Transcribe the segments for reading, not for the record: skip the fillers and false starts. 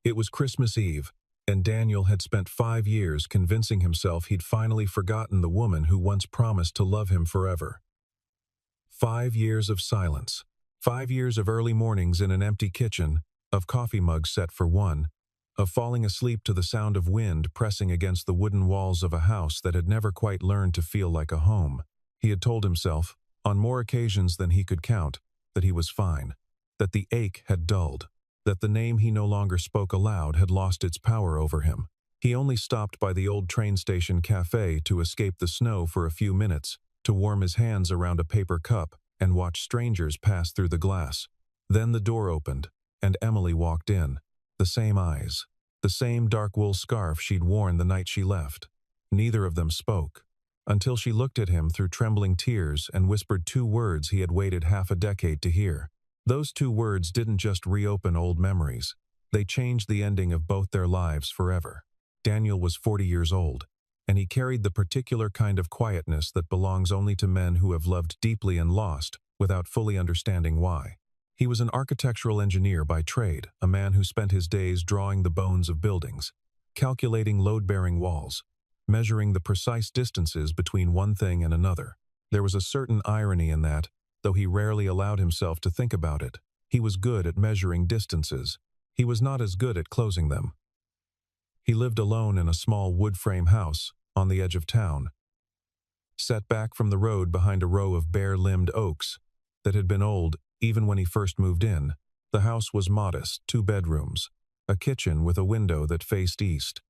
It was Christmas Eve, and Daniel had spent 5 years convincing himself he'd finally forgotten the woman who once promised to love him forever. 5 years of silence. 5 years of early mornings in an empty kitchen, of coffee mugs set for one, of falling asleep to the sound of wind pressing against the wooden walls of a house that had never quite learned to feel like a home. He had told himself, on more occasions than he could count, that he was fine, that the ache had dulled, that the name he no longer spoke aloud had lost its power over him. He only stopped by the old train station cafe to escape the snow for a few minutes, to warm his hands around a paper cup and watch strangers pass through the glass. Then the door opened, and Emily walked in. The same eyes, the same dark wool scarf she'd worn the night she left. Neither of them spoke, until she looked at him through trembling tears and whispered 2 words he had waited half a decade to hear. Those 2 words didn't just reopen old memories. They changed the ending of both their lives forever. Daniel was 40 years old, and he carried the particular kind of quietness that belongs only to men who have loved deeply and lost without fully understanding why. He was an architectural engineer by trade, a man who spent his days drawing the bones of buildings, calculating load-bearing walls, measuring the precise distances between one thing and another. There was a certain irony in that, though he rarely allowed himself to think about it. He was good at measuring distances. He was not as good at closing them. He lived alone in a small wood-frame house on the edge of town, set back from the road behind a row of bare-limbed oaks that had been old even when he first moved in. The house was modest, 2 bedrooms, a kitchen with a window that faced east,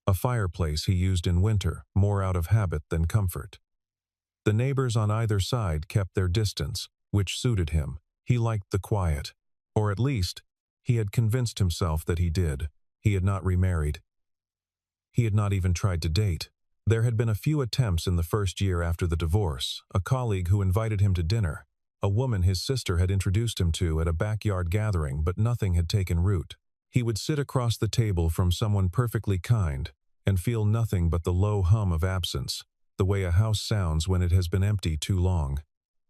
a fireplace he used in winter, more out of habit than comfort. The neighbors on either side kept their distance, which suited him. He liked the quiet, or at least, he had convinced himself that he did. He had not remarried. He had not even tried to date. There had been a few attempts in the first year after the divorce, a colleague who invited him to dinner, a woman his sister had introduced him to at a backyard gathering, but nothing had taken root. He would sit across the table from someone perfectly kind and feel nothing but the low hum of absence, the way a house sounds when it has been empty too long.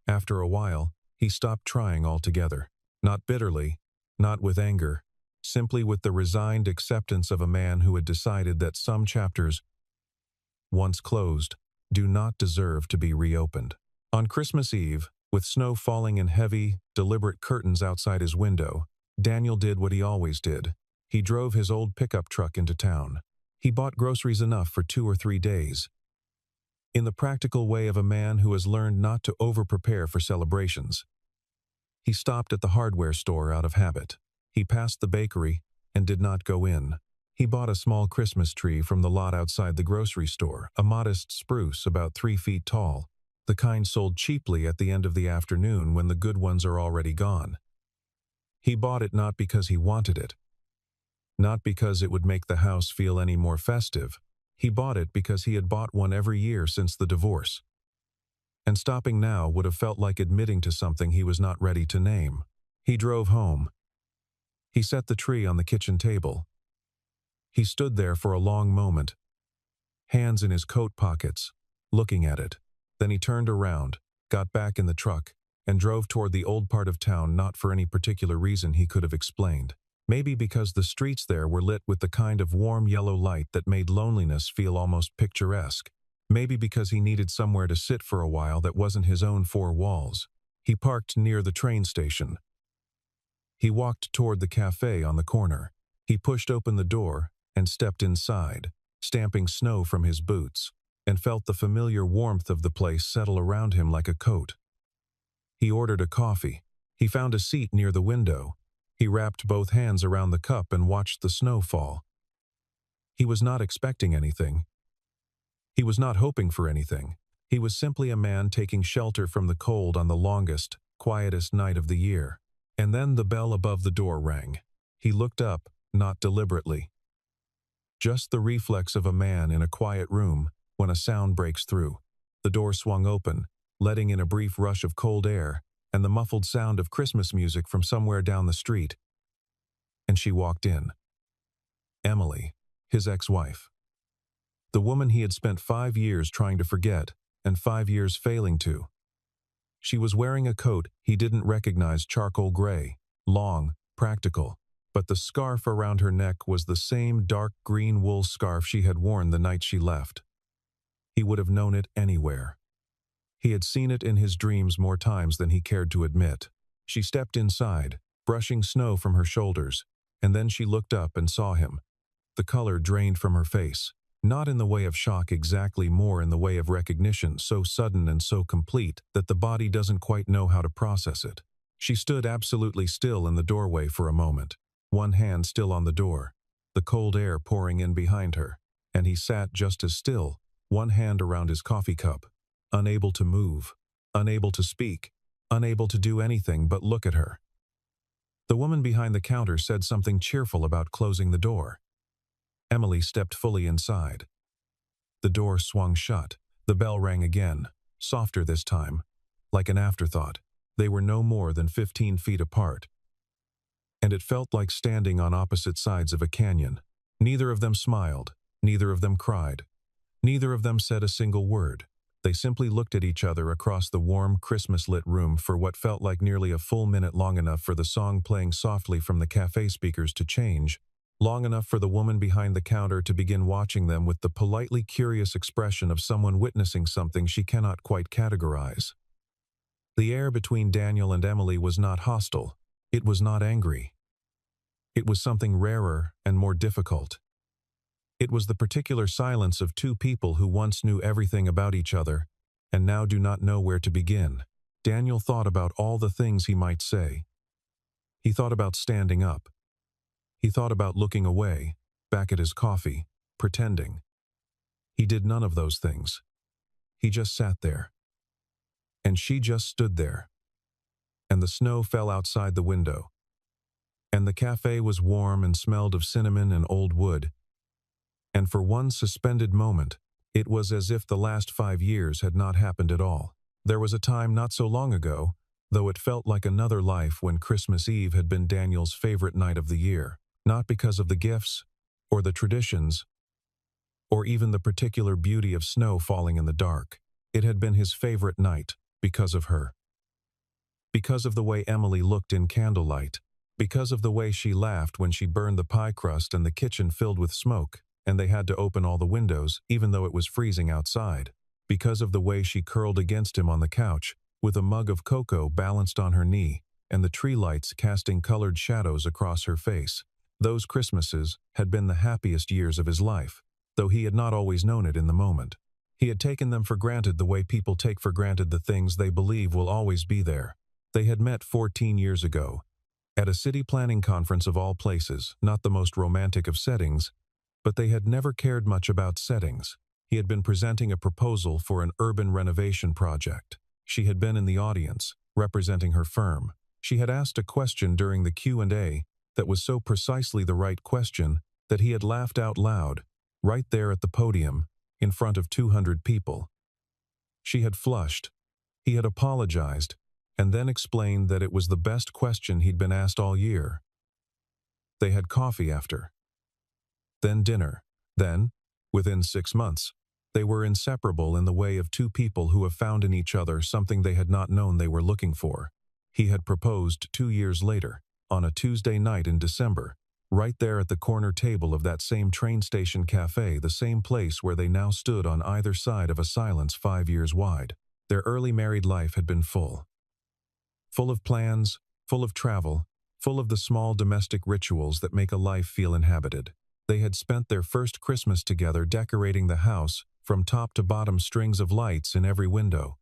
After a while, he stopped trying altogether. Not bitterly, not with anger, simply with the resigned acceptance of a man who had decided that some chapters, once closed, do not deserve to be reopened. On Christmas Eve, with snow falling in heavy, deliberate curtains outside his window, Daniel did what he always did. He drove his old pickup truck into town. He bought groceries enough for 2 or 3 days. In the practical way of a man who has learned not to over-prepare for celebrations. He stopped at the hardware store out of habit. He passed the bakery and did not go in. He bought a small Christmas tree from the lot outside the grocery store, a modest spruce about 3 feet tall, the kind sold cheaply at the end of the afternoon when the good ones are already gone. He bought it not because he wanted it, not because it would make the house feel any more festive. He bought it because he had bought one every year since the divorce. And stopping now would have felt like admitting to something he was not ready to name. He drove home. He set the tree on the kitchen table. He stood there for a long moment, hands in his coat pockets, looking at it. Then he turned around, got back in the truck, and drove toward the old part of town, not for any particular reason he could have explained. Maybe because the streets there were lit with the kind of warm yellow light that made loneliness feel almost picturesque. Maybe because he needed somewhere to sit for a while that wasn't his own 4 walls. He parked near the train station. He walked toward the cafe on the corner. He pushed open the door and stepped inside, stamping snow from his boots, and felt the familiar warmth of the place settle around him like a coat. He ordered a coffee. He found a seat near the window. He wrapped both hands around the cup and watched the snow fall. He was not expecting anything. He was not hoping for anything. He was simply a man taking shelter from the cold on the longest, quietest night of the year. And then the bell above the door rang. He looked up, not deliberately. Just the reflex of a man in a quiet room when a sound breaks through. The door swung open, letting in a brief rush of cold air and the muffled sound of Christmas music from somewhere down the street. And she walked in. Emily, his ex-wife. The woman he had spent 5 years trying to forget and 5 years failing to. She was wearing a coat he didn't recognize, charcoal gray, long, practical. but the scarf around her neck was the same dark green wool scarf she had worn the night she left. He would have known it anywhere. He had seen it in his dreams more times than he cared to admit. She stepped inside, brushing snow from her shoulders, and then she looked up and saw him. The color drained from her face, not in the way of shock exactly, more in the way of recognition, so sudden and so complete that the body doesn't quite know how to process it. She stood absolutely still in the doorway for a moment, one hand still on the door, the cold air pouring in behind her, and he sat just as still, one hand around his coffee cup, unable to move, unable to speak, unable to do anything but look at her. The woman behind the counter said something cheerful about closing the door. Emily stepped fully inside. The door swung shut. The bell rang again, softer this time, like an afterthought. They were no more than 15 feet apart, and it felt like standing on opposite sides of a canyon. Neither of them smiled, neither of them cried, neither of them said a single word. They simply looked at each other across the warm, Christmas-lit room for what felt like nearly a full minute, long enough for the song playing softly from the cafe speakers to change, long enough for the woman behind the counter to begin watching them with the politely curious expression of someone witnessing something she cannot quite categorize. The air between Daniel and Emily was not hostile. It was not angry. It was something rarer and more difficult. It was the particular silence of two people who once knew everything about each other and now do not know where to begin. Daniel thought about all the things he might say. He thought about standing up. He thought about looking away, back at his coffee, pretending. He did none of those things. He just sat there. And she just stood there. And the snow fell outside the window. And the cafe was warm and smelled of cinnamon and old wood. And for one suspended moment, it was as if the last 5 years had not happened at all. There was a time not so long ago, though it felt like another life, when Christmas Eve had been Daniel's favorite night of the year, not because of the gifts, or the traditions, or even the particular beauty of snow falling in the dark. It had been his favorite night because of her. Because of the way Emily looked in candlelight, because of the way she laughed when she burned the pie crust and the kitchen filled with smoke, and they had to open all the windows, even though it was freezing outside. Because of the way she curled against him on the couch, with a mug of cocoa balanced on her knee, and the tree lights casting colored shadows across her face. Those Christmases had been the happiest years of his life, though he had not always known it in the moment. He had taken them for granted the way people take for granted the things they believe will always be there. They had met 14 years ago, at a city planning conference of all places, not the most romantic of settings, but they had never cared much about settings. He had been presenting a proposal for an urban renovation project. She had been in the audience, representing her firm. She had asked a question during the Q&A that was so precisely the right question that he had laughed out loud, right there at the podium, in front of 200 people. She had flushed. He had apologized, and then explained that it was the best question he'd been asked all year. They had coffee after. Then dinner. Then, within 6 months, they were inseparable in the way of two people who have found in each other something they had not known they were looking for. He had proposed 2 years later, on a Tuesday night in December, right there at the corner table of that same train station cafe, the same place where they now stood on either side of a silence 5 years wide. Their early married life had been full. Full of plans, full of travel, full of the small domestic rituals that make a life feel inhabited. They had spent their first Christmas together decorating the house, from top to bottom, strings of lights in every window,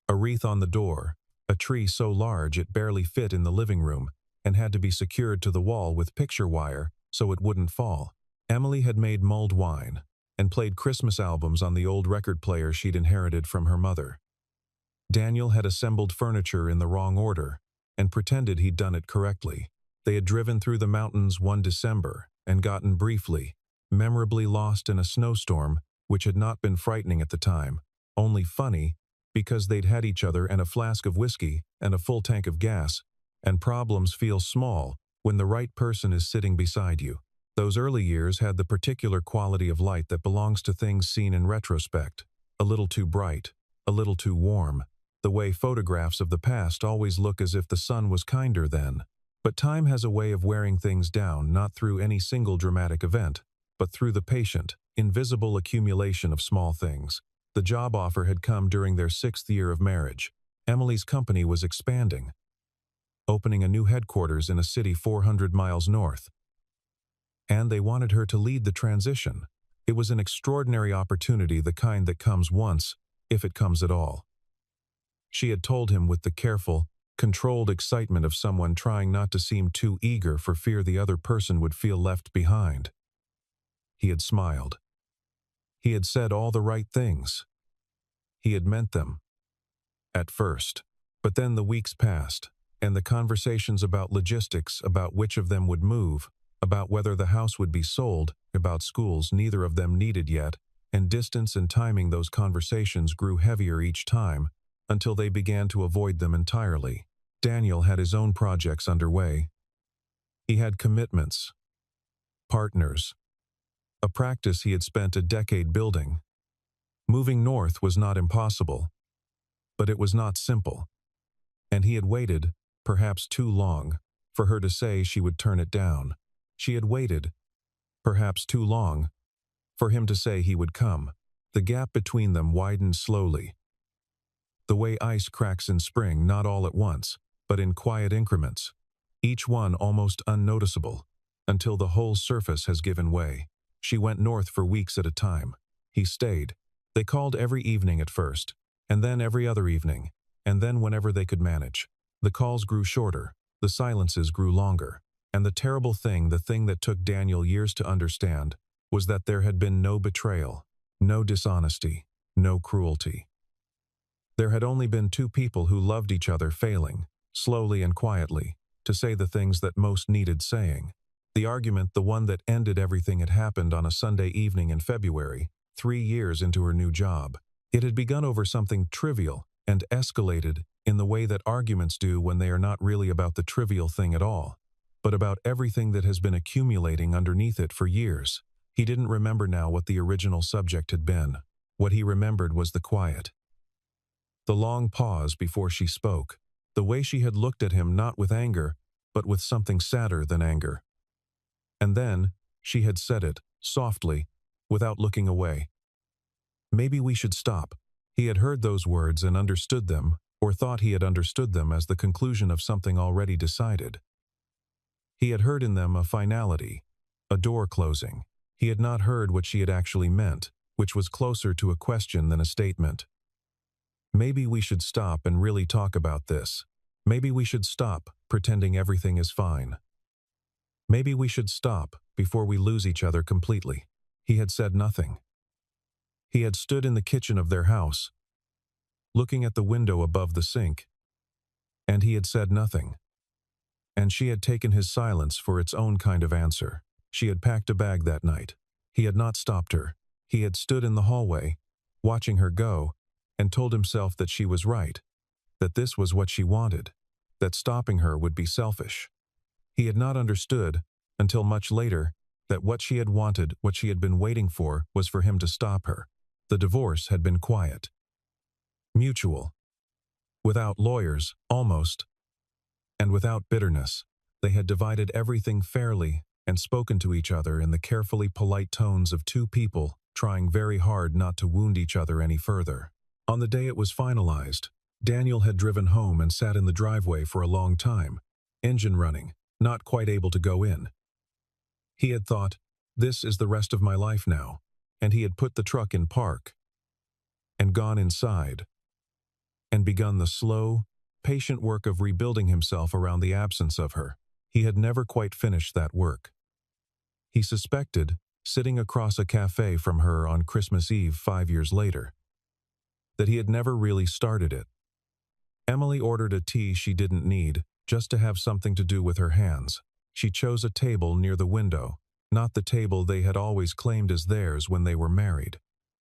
a wreath on the door, a tree so large it barely fit in the living room, and had to be secured to the wall with picture wire so it wouldn't fall. Emily had made mulled wine and played Christmas albums on the old record player she'd inherited from her mother. Daniel had assembled furniture in the wrong order and pretended he'd done it correctly. They had driven through the mountains one December and gotten briefly, memorably lost in a snowstorm which had not been frightening at the time, only funny because they'd had each other and a flask of whiskey and a full tank of gas, and problems feel small when the right person is sitting beside you. Those early years had the particular quality of light that belongs to things seen in retrospect, a little too bright, a little too warm, the way photographs of the past always look as if the sun was kinder then. But time has a way of wearing things down, not through any single dramatic event, but through the patient, invisible accumulation of small things. The job offer had come during their 6th year of marriage. Emily's company was expanding, opening a new headquarters in a city 400 miles north. And they wanted her to lead the transition. It was an extraordinary opportunity, the kind that comes once, if it comes at all. She had told him with the careful, controlled excitement of someone trying not to seem too eager for fear the other person would feel left behind. He had smiled. He had said all the right things. He had meant them. At first. But then the weeks passed, and the conversations about logistics, about which of them would move, about whether the house would be sold, about schools neither of them needed yet, and distance and timing, those conversations grew heavier each time, until they began to avoid them entirely. Daniel had his own projects underway. He had commitments, partners, a practice he had spent a decade building. Moving north was not impossible, but it was not simple. And he had waited, perhaps too long, for her to say she would turn it down. She had waited, perhaps too long, for him to say he would come. The gap between them widened slowly. The way ice cracks in spring, not all at once, but in quiet increments, each one almost unnoticeable, until the whole surface has given way. She went north for weeks at a time. He stayed. They called every evening at first, and then every other evening, and then whenever they could manage. The calls grew shorter, the silences grew longer, and the terrible thing, the thing that took Daniel years to understand, was that there had been no betrayal, no dishonesty, no cruelty. There had only been two people who loved each other failing, slowly and quietly, to say the things that most needed saying. The argument, the one that ended everything, had happened on a Sunday evening in February, 3 years into her new job. It had begun over something trivial and escalated in the way that arguments do when they are not really about the trivial thing at all, but about everything that has been accumulating underneath it for years. He didn't remember now what the original subject had been. What he remembered was the quiet. The long pause before she spoke. The way she had looked at him, not with anger, but with something sadder than anger. And then, she had said it, softly, without looking away. Maybe we should stop. He had heard those words and understood them, or thought he had understood them as the conclusion of something already decided. He had heard in them a finality, a door closing. He had not heard what she had actually meant, which was closer to a question than a statement. Maybe we should stop and really talk about this. Maybe we should stop pretending everything is fine. Maybe we should stop before we lose each other completely. He had said nothing. He had stood in the kitchen of their house, looking at the window above the sink, and he had said nothing. And she had taken his silence for its own kind of answer. She had packed a bag that night. He had not stopped her. He had stood in the hallway, watching her go, and told himself that she was right, that this was what she wanted, that stopping her would be selfish. He had not understood, until much later, that what she had wanted, what she had been waiting for, was for him to stop her. The divorce had been quiet, mutual, without lawyers, almost, and without bitterness. They had divided everything fairly and spoken to each other in the carefully polite tones of two people trying very hard not to wound each other any further. On the day it was finalized, Daniel had driven home and sat in the driveway for a long time, engine running, not quite able to go in. He had thought, this is the rest of my life now, and he had put the truck in park and gone inside and begun the slow, patient work of rebuilding himself around the absence of her. He had never quite finished that work. He suspected, sitting across a cafe from her on Christmas Eve 5 years later, that he had never really started it. Emily ordered a tea she didn't need, just to have something to do with her hands. She chose a table near the window, not the table they had always claimed as theirs when they were married,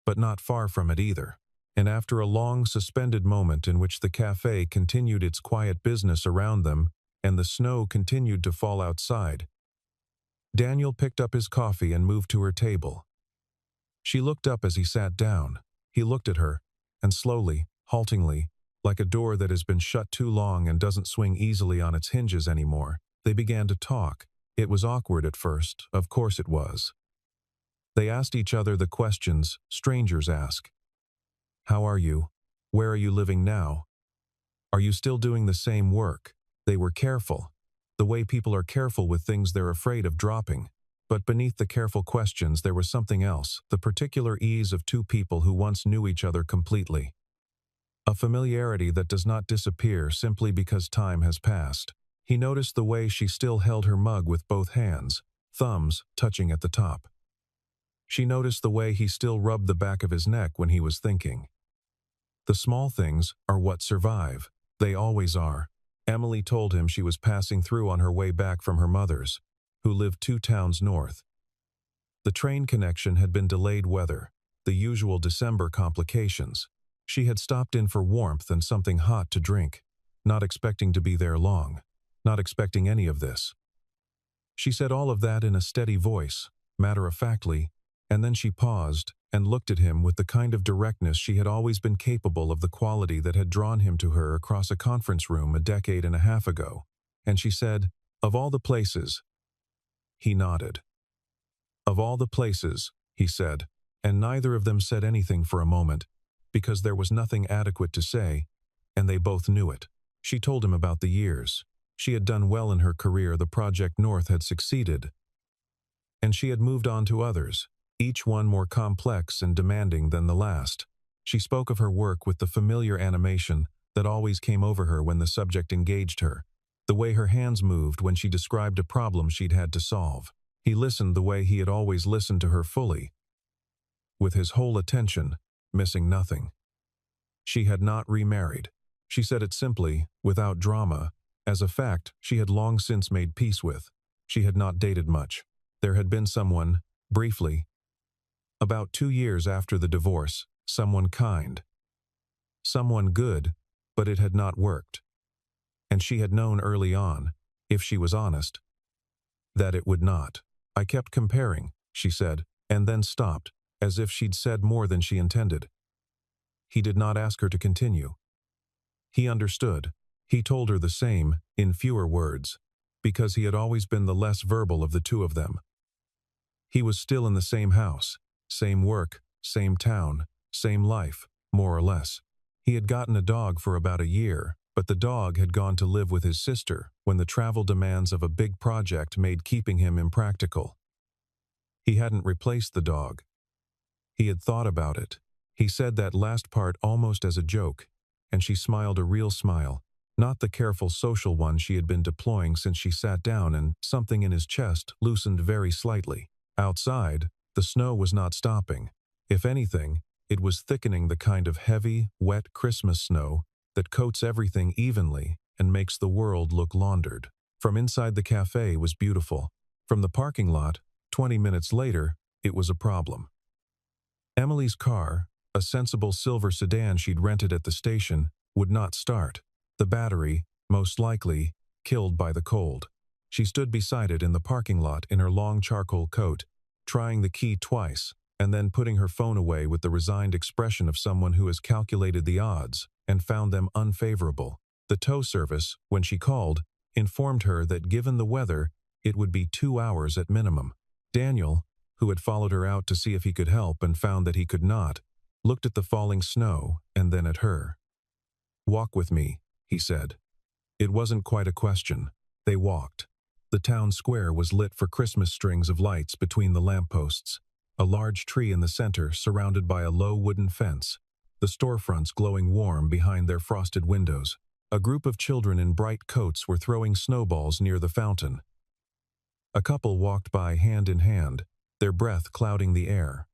but not far from it either. And after a long suspended moment in which the cafe continued its quiet business around them and the snow continued to fall outside, Daniel picked up his coffee and moved to her table. She looked up as he sat down. He looked at her, and slowly, haltingly, like a door that has been shut too long and doesn't swing easily on its hinges anymore, They began to talk. It was awkward at first, of course it was. They asked each other the questions strangers ask. How are you? Where are you living now? Are you still doing the same work? They were careful. The way people are careful with things they're afraid of dropping. But beneath the careful questions there was something else, the particular ease of two people who once knew each other completely. A familiarity that does not disappear simply because time has passed. He noticed the way she still held her mug with both hands, thumbs touching at the top. She noticed the way he still rubbed the back of his neck when he was thinking. The small things are what survive. They always are. Emily told him she was passing through on her way back from her mother's, who lived 2 towns north. The train connection had been delayed weather, the usual December complications. She had stopped in for warmth and something hot to drink, not expecting to be there long, not expecting any of this. She said all of that in a steady voice, matter-of-factly, and then she paused and looked at him with the kind of directness she had always been capable of, the quality that had drawn him to her across a conference room a decade and a half ago. And she said, "Of all the places." He nodded. "Of all the places," he said, and neither of them said anything for a moment, because there was nothing adequate to say, and they both knew it. She told him about the years. She had done well in her career, the Project North had succeeded, and she had moved on to others, each one more complex and demanding than the last. She spoke of her work with the familiar animation that always came over her when the subject engaged her, the way her hands moved when she described a problem she'd had to solve. He listened the way he had always listened to her, fully, with his whole attention, missing nothing. She had not remarried. She said it simply, without drama, as a fact she had long since made peace with. She had not dated much. There had been someone, briefly, about 2 years after the divorce, someone kind, someone good, but it had not worked. And she had known early on, if she was honest, that it would not. "I kept comparing," she said, and then stopped, as if she'd said more than she intended. He did not ask her to continue. He understood. He told her the same, in fewer words, because he had always been the less verbal of the two of them. He was still in the same house, same work, same town, same life, more or less. He had gotten a dog for about a year, but the dog had gone to live with his sister when the travel demands of a big project made keeping him impractical. He hadn't replaced the dog. He had thought about it. He said that last part almost as a joke, and she smiled a real smile, not the careful social one she had been deploying since she sat down, and something in his chest loosened very slightly. Outside, the snow was not stopping. If anything, it was thickening, the kind of heavy, wet Christmas snow that coats everything evenly and makes the world look laundered. From inside the cafe was beautiful. From the parking lot, 20 minutes later, it was a problem. Emily's car, a sensible silver sedan she'd rented at the station, would not start. The battery, most likely, killed by the cold. She stood beside it in the parking lot in her long charcoal coat, trying the key twice, and then putting her phone away with the resigned expression of someone who has calculated the odds and found them unfavorable. The tow service, when she called, informed her that given the weather, it would be 2 hours at minimum. Daniel, who had followed her out to see if he could help and found that he could not, looked at the falling snow and then at her. "Walk with me," he said. It wasn't quite a question. They walked. The town square was lit for Christmas strings of lights between the lampposts, a large tree in the center surrounded by a low wooden fence, the storefronts glowing warm behind their frosted windows. A group of children in bright coats were throwing snowballs near the fountain. A couple walked by hand in hand, their breath clouding the air.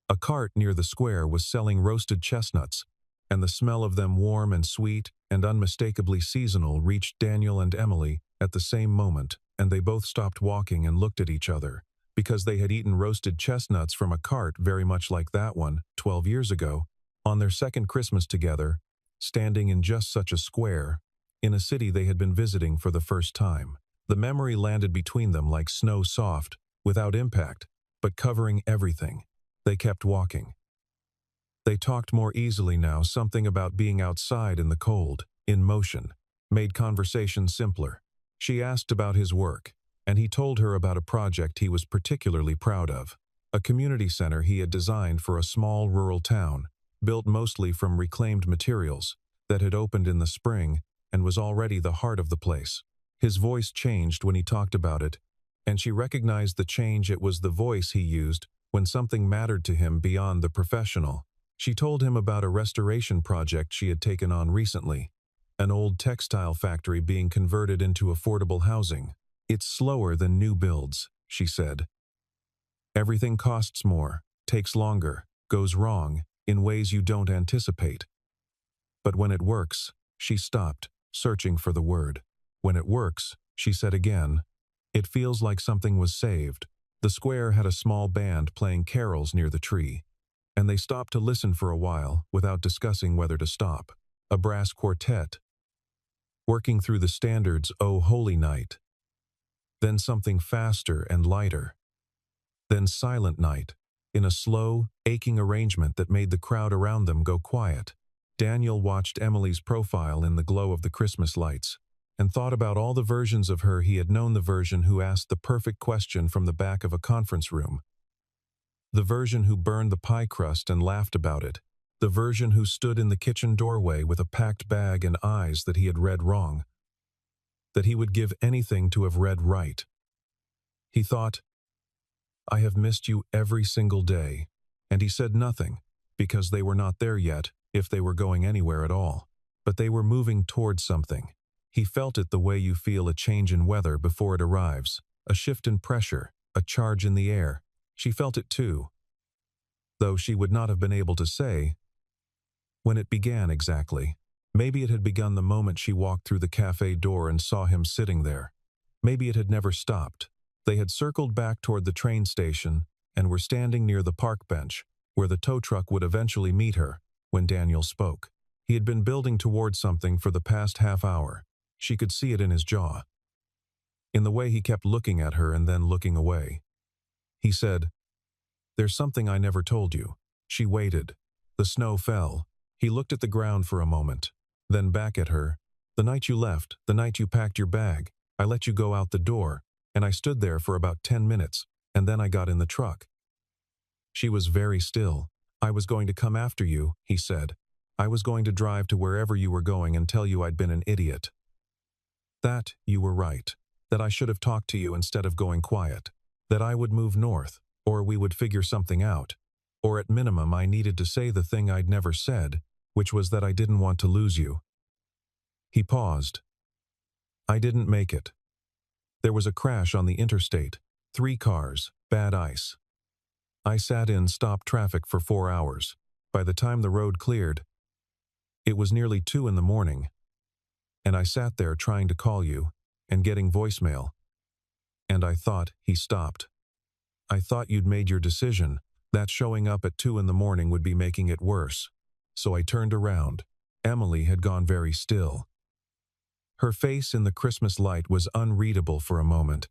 A cart near the square was selling roasted chestnuts, and the smell of them, warm and sweet and unmistakably seasonal, reached Daniel and Emily at the same moment, and they both stopped walking and looked at each other, because they had eaten roasted chestnuts from a cart very much like that one, 12 years ago, on their second Christmas together, standing in just such a square, in a city they had been visiting for the first time. The memory landed between them like snow, soft, without impact, but covering everything. They kept walking. They talked more easily now. Something about being outside in the cold, in motion, made conversation simpler. She asked about his work, and he told her about a project he was particularly proud of. A community center he had designed for a small rural town, built mostly from reclaimed materials, that had opened in the spring and was already the heart of the place. His voice changed when he talked about it, and she recognized the change. It was the voice he used when something mattered to him beyond the professional. She told him about a restoration project she had taken on recently, an old textile factory being converted into affordable housing. It's slower than new builds, she said. Everything costs more, takes longer, goes wrong, in ways you don't anticipate. But when it works, she stopped, searching for the word. When it works, she said again, it feels like something was saved. The square had a small band playing carols near the tree, and they stopped to listen for a while without discussing whether to stop. A brass quartet, working through the standards O Holy Night. Then something faster and lighter. Then Silent Night, in a slow, aching arrangement that made the crowd around them go quiet. Daniel watched Emily's profile in the glow of the Christmas lights, and thought about all the versions of her he had known. The version who asked the perfect question from the back of a conference room. The version who burned the pie crust and laughed about it. The version who stood in the kitchen doorway with a packed bag and eyes that he had read wrong. That he would give anything to have read right. He thought, I have missed you every single day. And he said nothing, because they were not there yet, if they were going anywhere at all. But they were moving towards something. He felt it the way you feel a change in weather before it arrives, a shift in pressure, a charge in the air. She felt it too, though she would not have been able to say when it began exactly. Maybe it had begun the moment she walked through the cafe door and saw him sitting there. Maybe it had never stopped. They had circled back toward the train station and were standing near the park bench, where the tow truck would eventually meet her, when Daniel spoke. He had been building towards something for the past half hour. She could see it in his jaw, in the way he kept looking at her and then looking away. He said, there's something I never told you. She waited. The snow fell. He looked at the ground for a moment, then back at her. The night you left, the night you packed your bag, I let you go out the door, and I stood there for about 10 minutes, and then I got in the truck. She was very still. I was going to come after you, he said. I was going to drive to wherever you were going and tell you I'd been an idiot. That you were right. That I should have talked to you instead of going quiet. That I would move north, or we would figure something out. Or at minimum I needed to say the thing I'd never said, which was that I didn't want to lose you. He paused. I didn't make it. There was a crash on the interstate. 3 cars, bad ice. I sat in stopped traffic for 4 hours. By the time the road cleared, it was nearly 2 in the morning. And I sat there trying to call you, and getting voicemail. And I thought, he stopped. I thought you'd made your decision, that showing up at 2 in the morning would be making it worse. So I turned around. Emily had gone very still. Her face in the Christmas light was unreadable for a moment.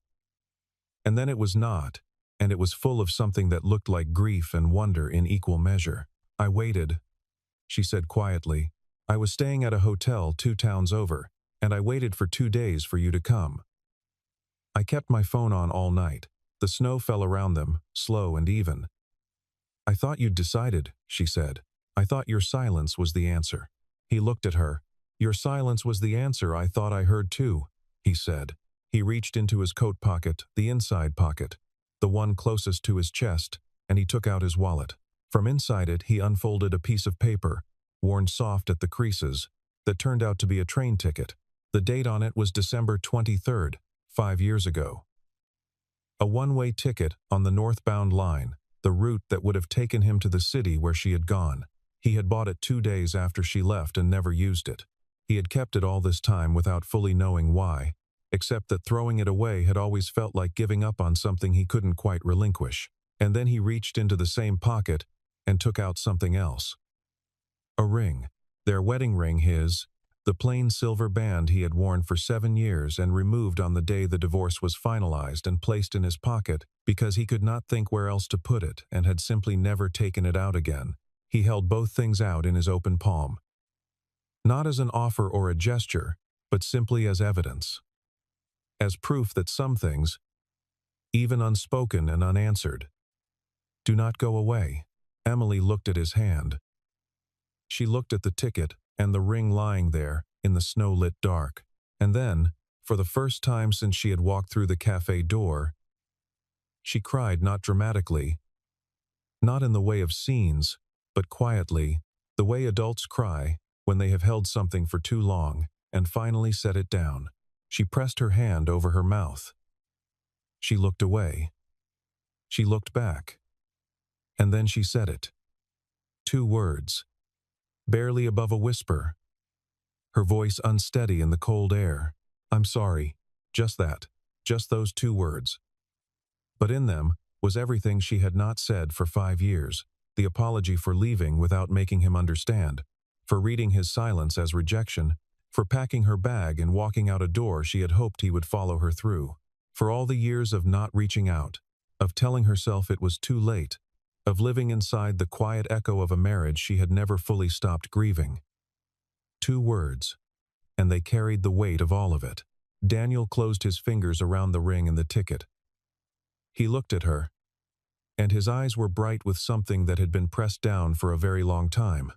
And then it was not, and it was full of something that looked like grief and wonder in equal measure. I waited, she said quietly. I was staying at a hotel 2 towns over, and I waited for 2 days for you to come. I kept my phone on all night. The snow fell around them, slow and even. I thought you'd decided, she said. I thought your silence was the answer. He looked at her. Your silence was the answer I thought I heard too, he said. He reached into his coat pocket, the inside pocket, the one closest to his chest, and he took out his wallet. From inside it he unfolded a piece of paper, worn soft at the creases, that turned out to be a train ticket. The date on it was December 23rd, 5 years ago. A one-way ticket on the northbound line, the route that would have taken him to the city where she had gone. He had bought it 2 days after she left and never used it. He had kept it all this time without fully knowing why, except that throwing it away had always felt like giving up on something he couldn't quite relinquish. And then he reached into the same pocket and took out something else. A ring. Their wedding ring, the plain silver band he had worn for 7 years and removed on the day the divorce was finalized and placed in his pocket because he could not think where else to put it and had simply never taken it out again. He held both things out in his open palm. Not as an offer or a gesture, but simply as evidence. as proof that some things, even unspoken and unanswered, do not go away. Emily looked at his hand. She looked at the ticket and the ring lying there in the snow-lit dark. And then, for the first time since she had walked through the cafe door, she cried, not dramatically, not in the way of scenes, but quietly, the way adults cry when they have held something for too long and finally set it down. She pressed her hand over her mouth. She looked away. She looked back. And then she said it. 2 words, barely above a whisper, her voice unsteady in the cold air. I'm sorry. Just that. Just those 2 words. But in them was everything she had not said for 5 years, the apology for leaving without making him understand, for reading his silence as rejection, for packing her bag and walking out a door she had hoped he would follow her through, for all the years of not reaching out, of telling herself it was too late, of living inside the quiet echo of a marriage she had never fully stopped grieving. 2 words, and they carried the weight of all of it. Daniel closed his fingers around the ring and the ticket. He looked at her, and his eyes were bright with something that had been pressed down for a very long time.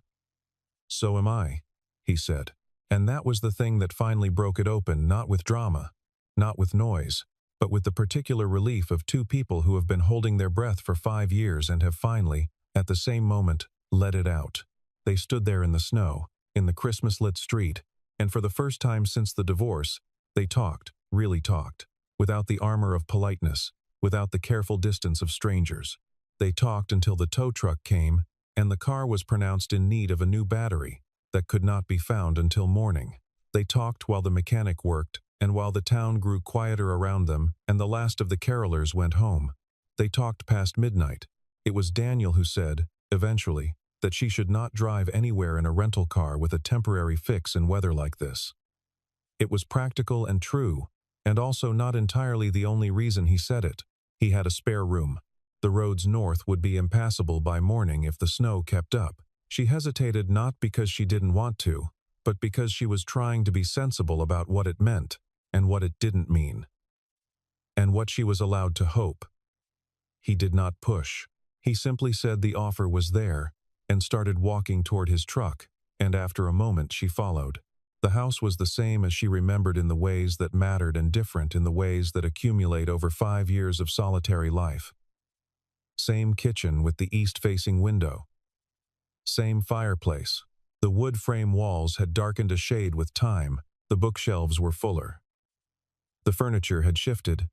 So am I, he said. And that was the thing that finally broke it open, not with drama, not with noise, but with the particular relief of 2 people who have been holding their breath for 5 years and have finally, at the same moment, let it out. They stood there in the snow, in the Christmas-lit street, and for the first time since the divorce, they talked, really talked, without the armor of politeness, without the careful distance of strangers. They talked until the tow truck came, and the car was pronounced in need of a new battery that could not be found until morning. They talked while the mechanic worked, and while the town grew quieter around them and the last of the carolers went home. They talked past midnight. It was Daniel who said, eventually, that she should not drive anywhere in a rental car with a temporary fix in weather like this. It was practical and true, and also not entirely the only reason he said it. He had a spare room. The roads north would be impassable by morning if the snow kept up. She hesitated not because she didn't want to, but because she was trying to be sensible about what it meant and what it didn't mean, and what she was allowed to hope. He did not push. He simply said the offer was there and started walking toward his truck, and after a moment she followed. The house was the same as she remembered in the ways that mattered and different in the ways that accumulate over 5 years of solitary life. Same kitchen with the east-facing window. Same fireplace. The wood frame walls had darkened a shade with time. The bookshelves were fuller. The furniture had shifted.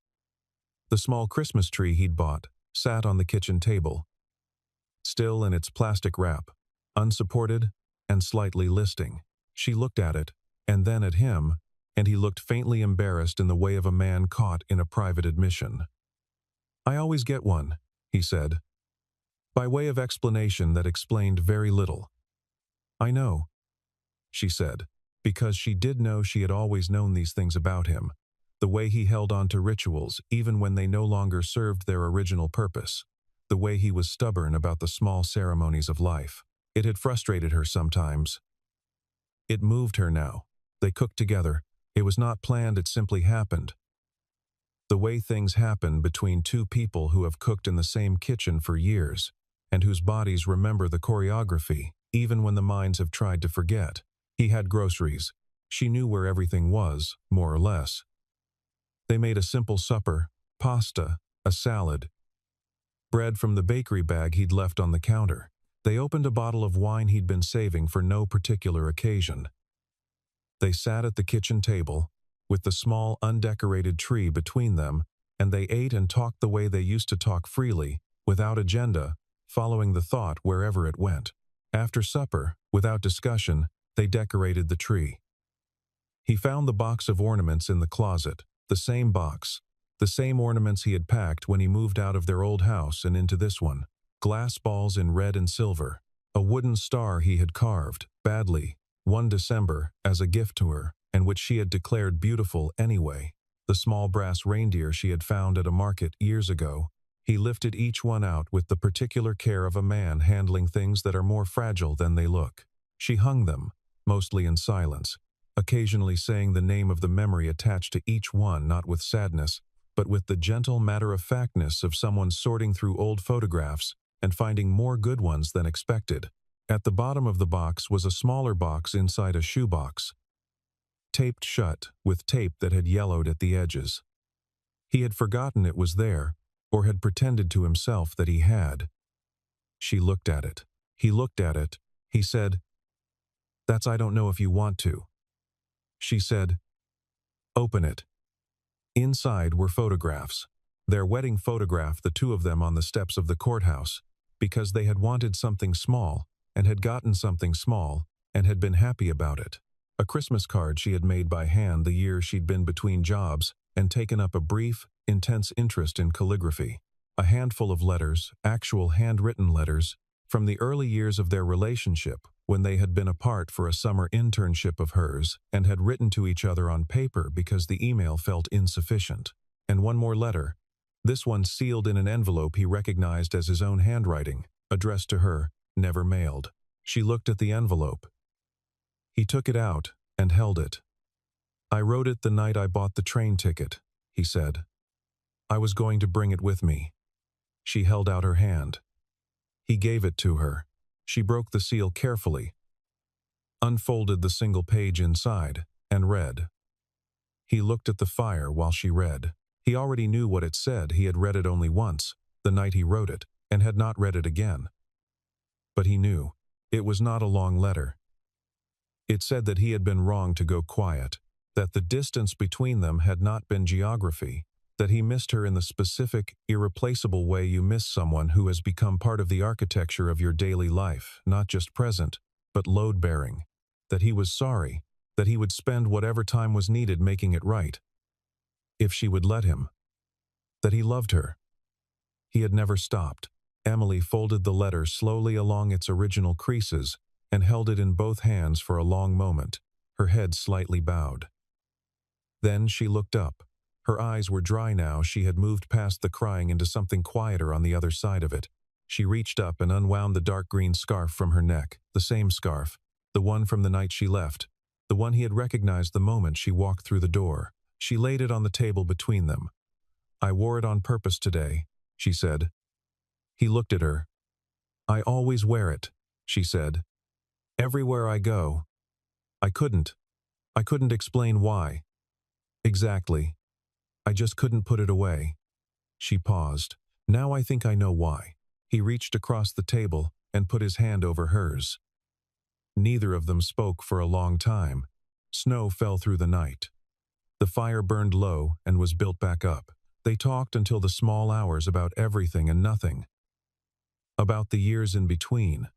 The small Christmas tree he'd bought sat on the kitchen table, still in its plastic wrap, unsupported and slightly listing. She looked at it, and then at him, and he looked faintly embarrassed in the way of a man caught in a private admission. "I always get one," he said, by way of explanation that explained very little. "I know," she said, because she did know she had always known these things about him, the way he held on to rituals even when they no longer served their original purpose, the way he was stubborn about the small ceremonies of life. It had frustrated her sometimes. It moved her now. They cooked together. It was not planned, it simply happened. The way things happen between 2 people who have cooked in the same kitchen for years, and whose bodies remember the choreography, even when the minds have tried to forget. He had groceries. She knew where everything was, more or less. They made a simple supper, pasta, a salad, bread from the bakery bag he'd left on the counter. They opened a bottle of wine he'd been saving for no particular occasion. They sat at the kitchen table, with the small undecorated tree between them, and they ate and talked the way they used to talk freely, without agenda, following the thought wherever it went. After supper, without discussion, they decorated the tree. He found the box of ornaments in the closet, the same box, the same ornaments he had packed when he moved out of their old house and into this one. Glass balls in red and silver, a wooden star he had carved, badly, one December, as a gift to her, and which she had declared beautiful anyway, the small brass reindeer she had found at a market years ago. He lifted each one out with the particular care of a man handling things that are more fragile than they look. She hung them, mostly in silence. occasionally saying the name of the memory attached to each one, not with sadness, but with the gentle matter-of-factness of someone sorting through old photographs and finding more good ones than expected. At the bottom of the box was a smaller box inside a shoebox, taped shut with tape that had yellowed at the edges. He had forgotten it was there, or had pretended to himself that he had. She looked at it. He looked at it. He said, "That's I don't know if you want to." She said, "Open it." Inside were photographs. Their wedding photograph, the two of them on the steps of the courthouse, because they had wanted something small, and had gotten something small, and had been happy about it. A Christmas card she had made by hand the year she'd been between jobs and taken up a brief, intense interest in calligraphy. A handful of letters, actual handwritten letters, from the early years of their relationship, when they had been apart for a summer internship of hers and had written to each other on paper because the email felt insufficient. And one more letter, this one sealed in an envelope he recognized as his own handwriting, addressed to her, never mailed. She looked at the envelope. He took it out and held it. "I wrote it the night I bought the train ticket," he said. "I was going to bring it with me." She held out her hand. He gave it to her. She broke the seal carefully, unfolded the single page inside, and read. He looked at the fire while she read. He already knew what it said. He had read it only once, the night he wrote it, and had not read it again. But he knew. It was not a long letter. It said that he had been wrong to go quiet, that the distance between them had not been geography, that he missed her in the specific, irreplaceable way you miss someone who has become part of the architecture of your daily life, not just present, but load-bearing, that he was sorry, that he would spend whatever time was needed making it right, if she would let him, that he loved her. He had never stopped. Emily folded the letter slowly along its original creases and held it in both hands for a long moment, her head slightly bowed. Then she looked up. Her eyes were dry now. She had moved past the crying into something quieter on the other side of it. She reached up and unwound the dark green scarf from her neck, the same scarf, the one from the night she left, the one he had recognized the moment she walked through the door. She laid it on the table between them. "I wore it on purpose today," she said. He looked at her. "I always wear it," she said. "Everywhere I go." I couldn't explain why. Exactly. I just couldn't put it away." She paused. "Now I think I know why." He reached across the table and put his hand over hers. Neither of them spoke for a long time. Snow fell through the night. The fire burned low and was built back up. They talked until the small hours about everything and nothing. About the years in between.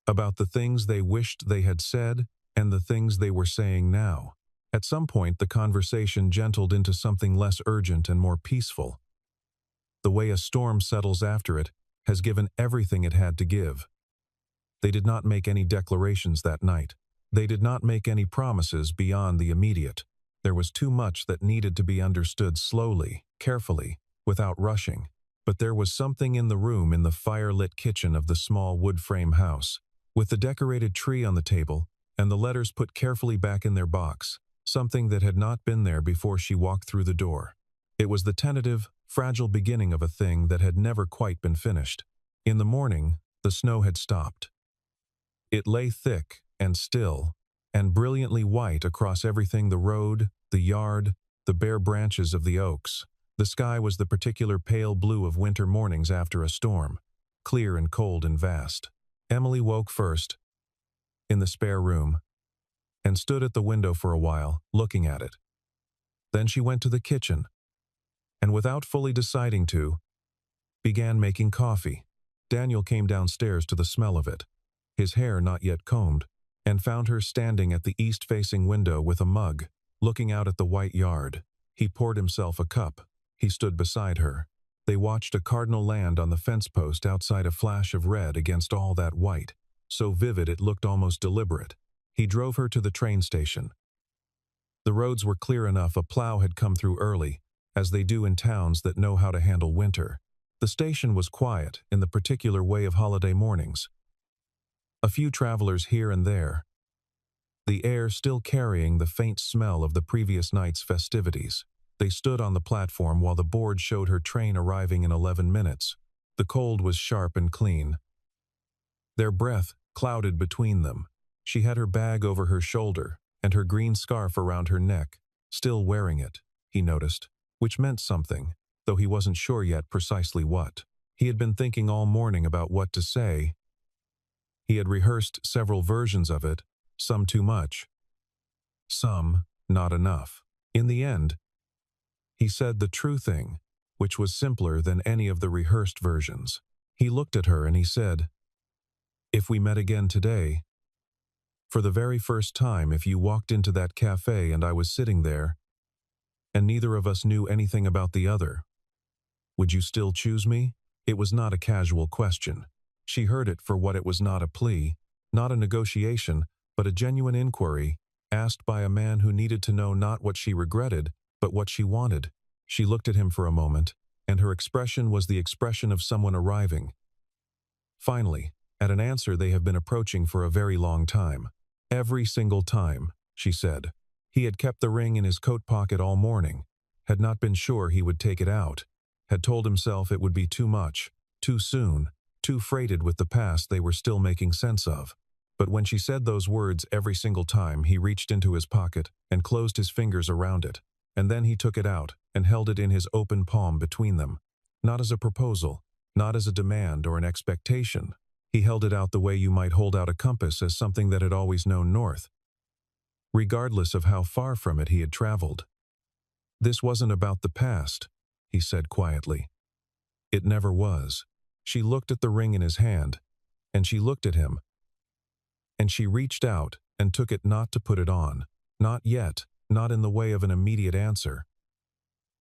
About the things they wished they had said and the things they were saying now. At some point, the conversation gentled into something less urgent and more peaceful. The way a storm settles after it has given everything it had to give. They did not make any declarations that night. They did not make any promises beyond the immediate. There was too much that needed to be understood slowly, carefully, without rushing. But there was something in the room, in the fire-lit kitchen of the small wood-frame house, with the decorated tree on the table and the letters put carefully back in their box, something that had not been there before she walked through the door. It was the tentative, fragile beginning of a thing that had never quite been finished. In the morning, the snow had stopped. It lay thick and still and brilliantly white across everything: the road, the yard, the bare branches of the oaks. The sky was the particular pale blue of winter mornings after a storm, clear and cold and vast. Emily woke first, in the spare room, and stood at the window for a while, looking at it. Then she went to the kitchen, and without fully deciding to, began making coffee. Daniel came downstairs to the smell of it, his hair not yet combed, and found her standing at the east-facing window with a mug, looking out at the white yard. He poured himself a cup. He stood beside her. They watched a cardinal land on the fence post outside, a flash of red against all that white, so vivid it looked almost deliberate. He drove her to the train station. The roads were clear enough. A plow had come through early, as they do in towns that know how to handle winter. The station was quiet in the particular way of holiday mornings. A few travelers here and there. the air still carrying the faint smell of the previous night's festivities. They stood on the platform while the board showed her train arriving in 11 minutes. The cold was sharp and clean. Their breath clouded between them. She had her bag over her shoulder and her green scarf around her neck, still wearing it, he noticed, which meant something, though he wasn't sure yet precisely what. He had been thinking all morning about what to say. He had rehearsed several versions of it, some too much, some not enough. In the end, he said the true thing, which was simpler than any of the rehearsed versions. He looked at her and he said, "If we met again today, for the very first time, if you walked into that cafe and I was sitting there, and neither of us knew anything about the other, would you still choose me?" It was not a casual question. She heard it for what it was, not a plea, not a negotiation, but a genuine inquiry, asked by a man who needed to know not what she regretted, but what she wanted. She looked at him for a moment, and her expression was the expression of someone arriving, finally, at an answer they have been approaching for a very long time. "Every single time," she said. He had kept the ring in his coat pocket all morning, had not been sure he would take it out, had told himself it would be too much, too soon, too freighted with the past they were still making sense of. But when she said those words every single time, he reached into his pocket and closed his fingers around it, and then he took it out and held it in his open palm between them. Not as a proposal, not as a demand or an expectation. He held it out the way you might hold out a compass, as something that had always known north, regardless of how far from it he had traveled. "This wasn't about the past," he said quietly. "It never was." She looked at the ring in his hand, and she looked at him, and she reached out and took it, not to put it on, not yet, not in the way of an immediate answer,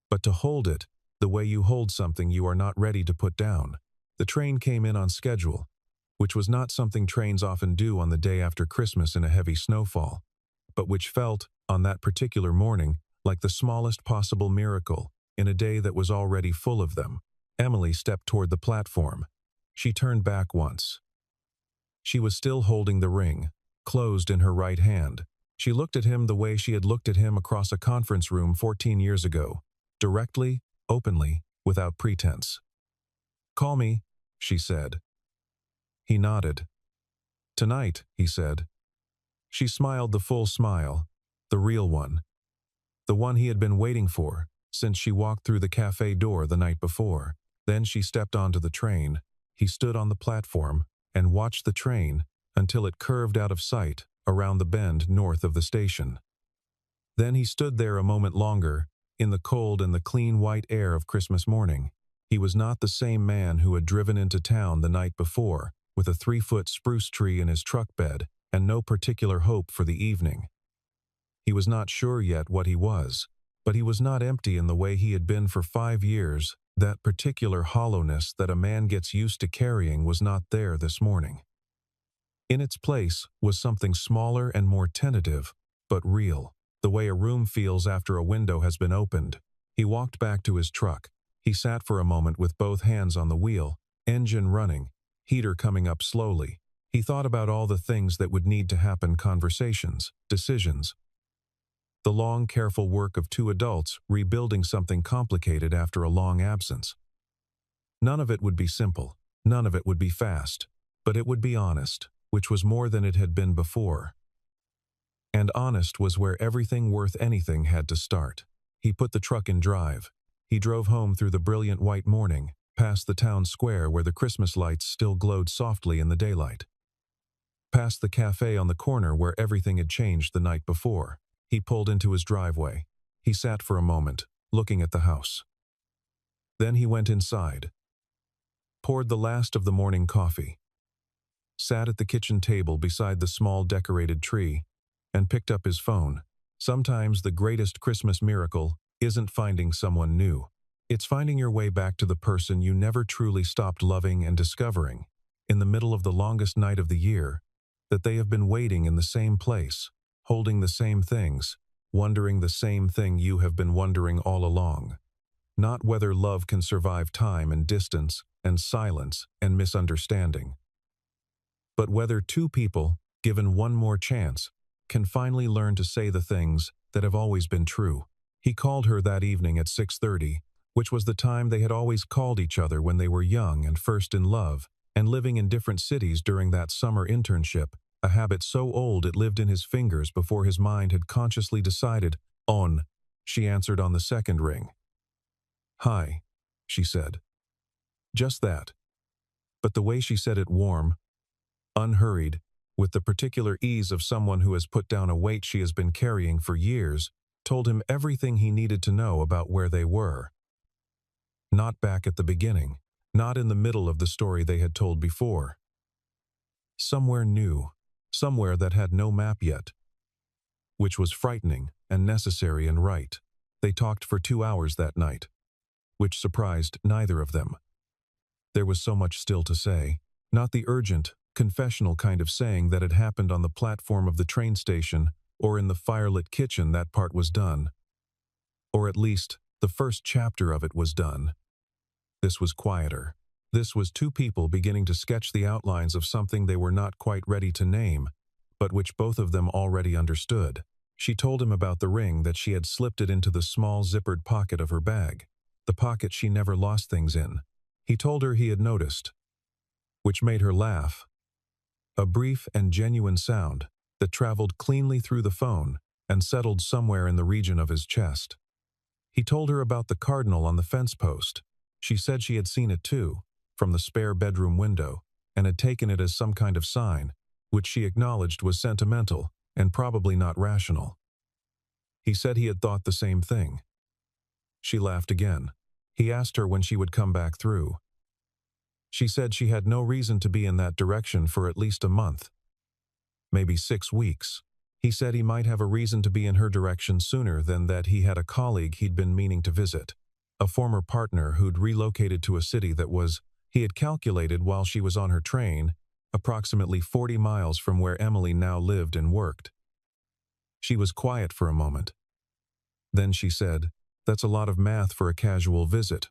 but to hold it the way you hold something you are not ready to put down. The train came in on schedule, which was not something trains often do on the day after Christmas in a heavy snowfall, but which felt, on that particular morning, like the smallest possible miracle in a day that was already full of them. Emily stepped toward the platform. She turned back once. She was still holding the ring, closed in her right hand. She looked at him the way she had looked at him across a conference room 14 years ago, directly, openly, without pretense. "Call me," she said. He nodded. "Tonight," he said. She smiled the full smile, the real one, the one he had been waiting for since she walked through the cafe door the night before. Then she stepped onto the train. He stood on the platform and watched the train until it curved out of sight around the bend north of the station. Then he stood there a moment longer, in the cold and the clean white air of Christmas morning. He was not the same man who had driven into town the night before, with a 3-foot spruce tree in his truck bed and no particular hope for the evening. He was not sure yet what he was, but he was not empty in the way he had been for 5 years. That particular hollowness that a man gets used to carrying was not there this morning. In its place was something smaller and more tentative, but real, the way a room feels after a window has been opened. He walked back to his truck. He sat for a moment with both hands on the wheel, engine running, heater coming up slowly. He thought about all the things that would need to happen: conversations, decisions, the long, careful work of 2 adults rebuilding something complicated after a long absence. None of it would be simple, none of it would be fast, but it would be honest, which was more than it had been before. And honest was where everything worth anything had to start. He put the truck in drive. He drove home through the brilliant white morning, past the town square where the Christmas lights still glowed softly in the daylight, past the cafe on the corner where everything had changed the night before. He pulled into his driveway. He sat for a moment, looking at the house. Then he went inside, poured the last of the morning coffee, sat at the kitchen table beside the small decorated tree, and picked up his phone. Sometimes the greatest Christmas miracle isn't finding someone new. It's finding your way back to the person you never truly stopped loving and discovering, in the middle of the longest night of the year, that they have been waiting in the same place, holding the same things, wondering the same thing you have been wondering all along. Not whether love can survive time and distance and silence and misunderstanding, but whether 2 people, given one more chance, can finally learn to say the things that have always been true. He called her that evening at 6:30, which was the time they had always called each other when they were young and first in love, and living in different cities during that summer internship, a habit so old it lived in his fingers before his mind had consciously decided, on. She answered on the second ring. "Hi," she said. Just that. But the way she said it, warm, unhurried, with the particular ease of someone who has put down a weight she has been carrying for years, told him everything he needed to know about where they were. Not back at the beginning, not in the middle of the story they had told before. Somewhere new, somewhere that had no map yet. Which was frightening and necessary and right. They talked for 2 hours that night, which surprised neither of them. There was so much still to say, not the urgent, confessional kind of saying that had happened on the platform of the train station or in the firelit kitchen. That part was done. Or at least, the first chapter of it was done. This was quieter. This was two people beginning to sketch the outlines of something they were not quite ready to name, but which both of them already understood. She told him about the ring, that she had slipped it into the small zippered pocket of her bag, the pocket she never lost things in. He told her he had noticed, which made her laugh. A brief and genuine sound that traveled cleanly through the phone and settled somewhere in the region of his chest. He told her about the cardinal on the fence post. She said she had seen it too, from the spare bedroom window, and had taken it as some kind of sign, which she acknowledged was sentimental and probably not rational. He said he had thought the same thing. She laughed again. He asked her when she would come back through. She said she had no reason to be in that direction for at least a month. Maybe 6 weeks. He said he might have a reason to be in her direction sooner than that. He had a colleague he'd been meaning to visit, a former partner who'd relocated to a city that was, he had calculated while she was on her train, approximately 40 miles from where Emily now lived and worked. She was quiet for a moment. Then she said, "That's a lot of math for a casual visit."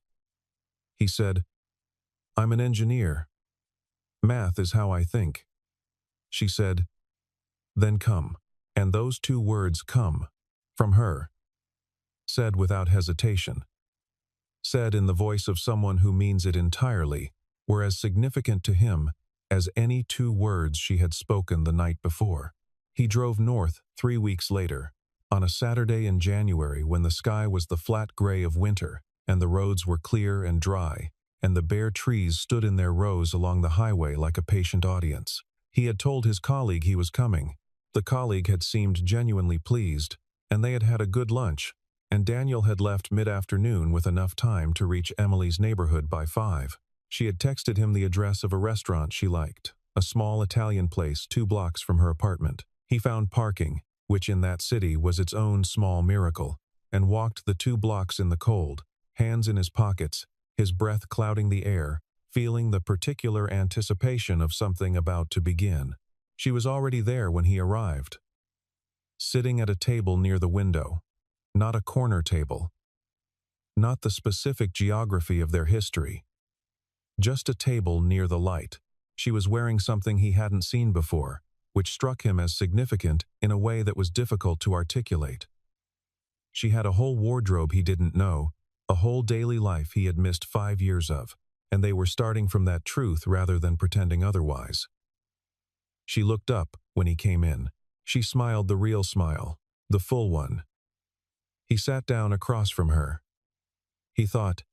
He said, "I'm an engineer. Math is how I think." She said, "Then come." And those 2 words, "come," from her, said without hesitation, said in the voice of someone who means it entirely, were as significant to him as any 2 words she had spoken the night before. He drove north 3 weeks later, on a Saturday in January when the sky was the flat gray of winter, and the roads were clear and dry, and the bare trees stood in their rows along the highway like a patient audience. He had told his colleague he was coming. The colleague had seemed genuinely pleased, and they had had a good lunch, and Daniel had left mid-afternoon with enough time to reach Emily's neighborhood by 5. She had texted him the address of a restaurant she liked, a small Italian place 2 blocks from her apartment. He found parking, which in that city was its own small miracle, and walked the 2 blocks in the cold, hands in his pockets, his breath clouding the air, feeling the particular anticipation of something about to begin. She was already there when he arrived, sitting at a table near the window, not a corner table, not the specific geography of their history, just a table near the light. She was wearing something he hadn't seen before, which struck him as significant in a way that was difficult to articulate. She had a whole wardrobe he didn't know, a whole daily life he had missed 5 years of, and they were starting from that truth rather than pretending otherwise. She looked up when he came in. She smiled the real smile, the full one. He sat down across from her. He thought,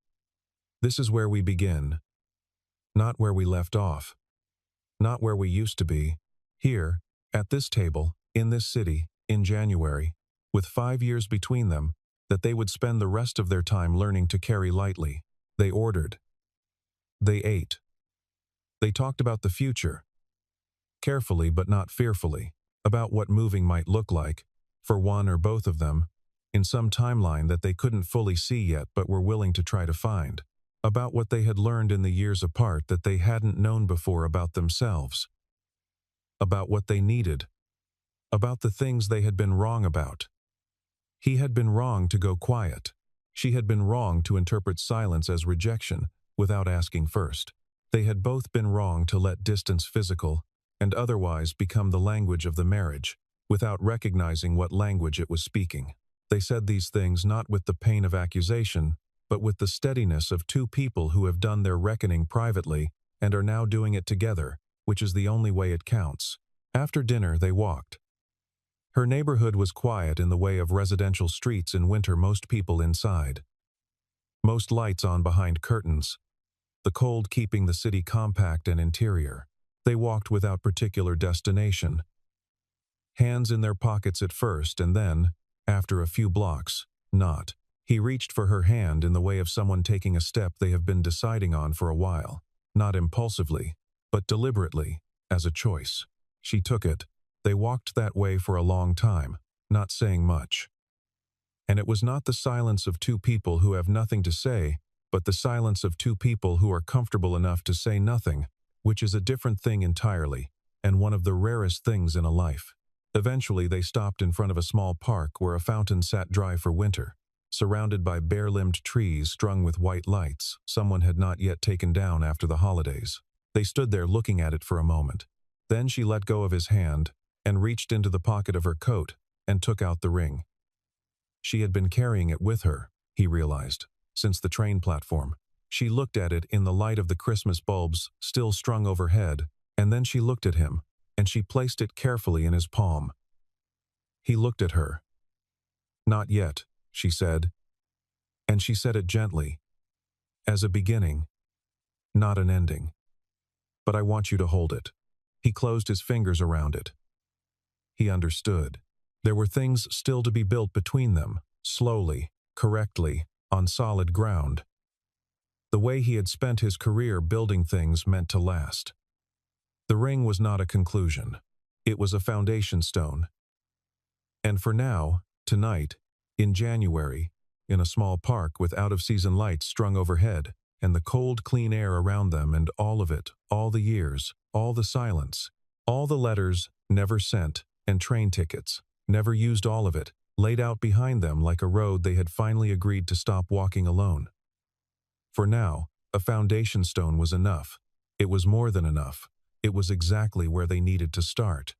"This is where we begin. Not where we left off. Not where we used to be. Here, at this table, in this city, in January, with 5 years between them, that they would spend the rest of their time learning to carry lightly." They ordered. They ate. They talked about the future. Carefully but not fearfully, about what moving might look like, for one or both of them, in some timeline that they couldn't fully see yet but were willing to try to find, about what they had learned in the years apart that they hadn't known before about themselves, about what they needed, about the things they had been wrong about. He had been wrong to go quiet. She had been wrong to interpret silence as rejection without asking first. They had both been wrong to let distance, physical and otherwise, become the language of the marriage. without recognizing what language it was speaking. They said these things not with the pain of accusation, but with the steadiness of two people who have done their reckoning privately and are now doing it together, which is the only way it counts. After dinner, they walked. Her neighborhood was quiet in the way of residential streets in winter, most people inside. Most lights on behind curtains, the cold keeping the city compact and interior. They walked without particular destination. Hands in their pockets at first, and then, after a few blocks, not. He reached for her hand in the way of someone taking a step they have been deciding on for a while. Not impulsively, but deliberately, as a choice. She took it. They walked that way for a long time, not saying much. And it was not the silence of two people who have nothing to say, but the silence of two people who are comfortable enough to say nothing, which is a different thing entirely, and one of the rarest things in a life. Eventually they stopped in front of a small park where a fountain sat dry for winter, surrounded by bare-limbed trees strung with white lights someone had not yet taken down after the holidays. They stood there looking at it for a moment. Then she let go of his hand and reached into the pocket of her coat and took out the ring. She had been carrying it with her, he realized, since the train platform. She looked at it in the light of the Christmas bulbs still strung overhead, and then she looked at him, and she placed it carefully in his palm. He looked at her. "Not yet," she said. And she said it gently. "As a beginning, not an ending. But I want you to hold it." He closed his fingers around it. He understood. There were things still to be built between them, slowly, correctly, on solid ground. The way he had spent his career building things meant to last. The ring was not a conclusion. It was a foundation stone. And for now, tonight, in January, in a small park with out-of-season lights strung overhead, and the cold, clean air around them, and all of it, all the years, all the silence, all the letters never sent, and train tickets, never used, all of it, laid out behind them like a road they had finally agreed to stop walking alone. For now, a foundation stone was enough. It was more than enough. It was exactly where they needed to start.